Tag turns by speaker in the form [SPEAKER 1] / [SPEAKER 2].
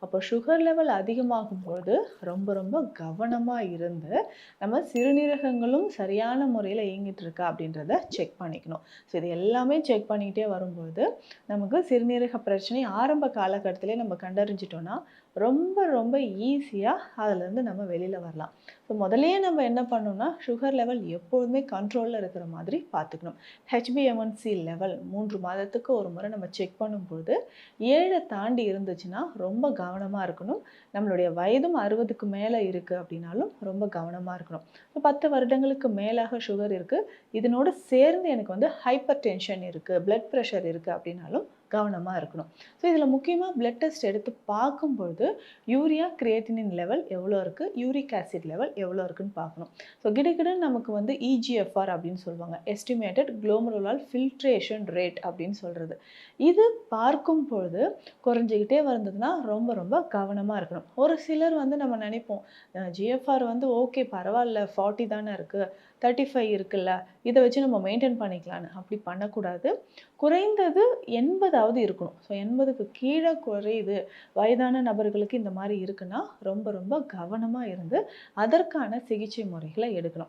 [SPEAKER 1] அப்போ sugar level அதிகமாகும்போது ரொம்ப ரொம்ப கவனமாக இருந்து நம்ம சிறுநீரகங்களும் சரியான முறையில் இயங்கிட்டு இருக்கா அப்படின்றத செக் பண்ணிக்கணும். ஸோ இது எல்லாமே செக் பண்ணிக்கிட்டே வரும்போது நமக்கு சிறுநீரக பிரச்சனை ஆரம்ப காலகட்டத்திலே நம்ம கண்டறிஞ்சிட்டோம்னா ரொம்ப ரொம்ப ஈஸியாக அதுலேருந்து நம்ம வெளியில் வரலாம். ஸோ முதல்லயே நம்ம என்ன பண்ணணும்னா சுகர் லெவல் எப்போதுமே கண்ட்ரோலில் இருக்கிற மாதிரி பார்த்துக்கணும். ஹெச்பிஎம்ஒன்சி லெவல் 3 மாதத்துக்கு ஒரு முறை நம்ம செக் பண்ணும்போது 7 தாண்டி இருந்துச்சுன்னா ரொம்ப கவனமாக இருக்கணும். நம்மளுடைய வயதும் 60க்கு மேலே இருக்குது அப்படின்னாலும் ரொம்ப கவனமாக இருக்கணும். இப்போ 10 வருடங்களுக்கு மேலாக சுகர் இருக்குது, இதனோடு சேர்ந்து எனக்கு வந்து ஹைப்பர் டென்ஷன் இருக்குது, பிளட் ப்ரெஷர் இருக்குது அப்படின்னாலும் கவனமாக இருக்கணும். ஸோ இதில் முக்கியமாக பிளட் டெஸ்ட் எடுத்து பார்க்கும்பொழுது யூரியா கிரியேட்டினின் லெவல் எவ்வளோ இருக்குது, யூரிக் ஆசிட் லெவல் எவ்வளோ இருக்குன்னு பார்க்கணும். ஸோ கிடுகிடுன்னு நமக்கு வந்து இஜிஎஃப்ஆர் அப்படின்னு சொல்லுவாங்க, எஸ்டிமேட்டட் குளோமருலார் ஃபில்ட்ரேஷன் ரேட் அப்படின்னு சொல்கிறது. இது பார்க்கும் பொழுது குறைஞ்சிக்கிட்டே வந்ததுன்னா ரொம்ப ரொம்ப கவனமாக இருக்கணும். ஒரு சிலர் வந்து நம்ம நினைப்போம் ஜிஎஃப்ஆர் வந்து ஓகே பரவாயில்ல 40 தானே இருக்குது, 35 இருக்குல்ல, இதை வச்சு நம்ம மெயின்டைன் பண்ணிக்கலான்னு. அப்படி பண்ணக்கூடாது. குறைந்தது 80ஆவது இருக்கணும். ஸோ 80க்கு கீழே குறையுது, வயதான நபர்களுக்கு இந்த மாதிரி இருக்குன்னா ரொம்ப ரொம்ப கவனமாக இருந்து அதற்கான சிகிச்சை முறைகளை எடுக்கணும்.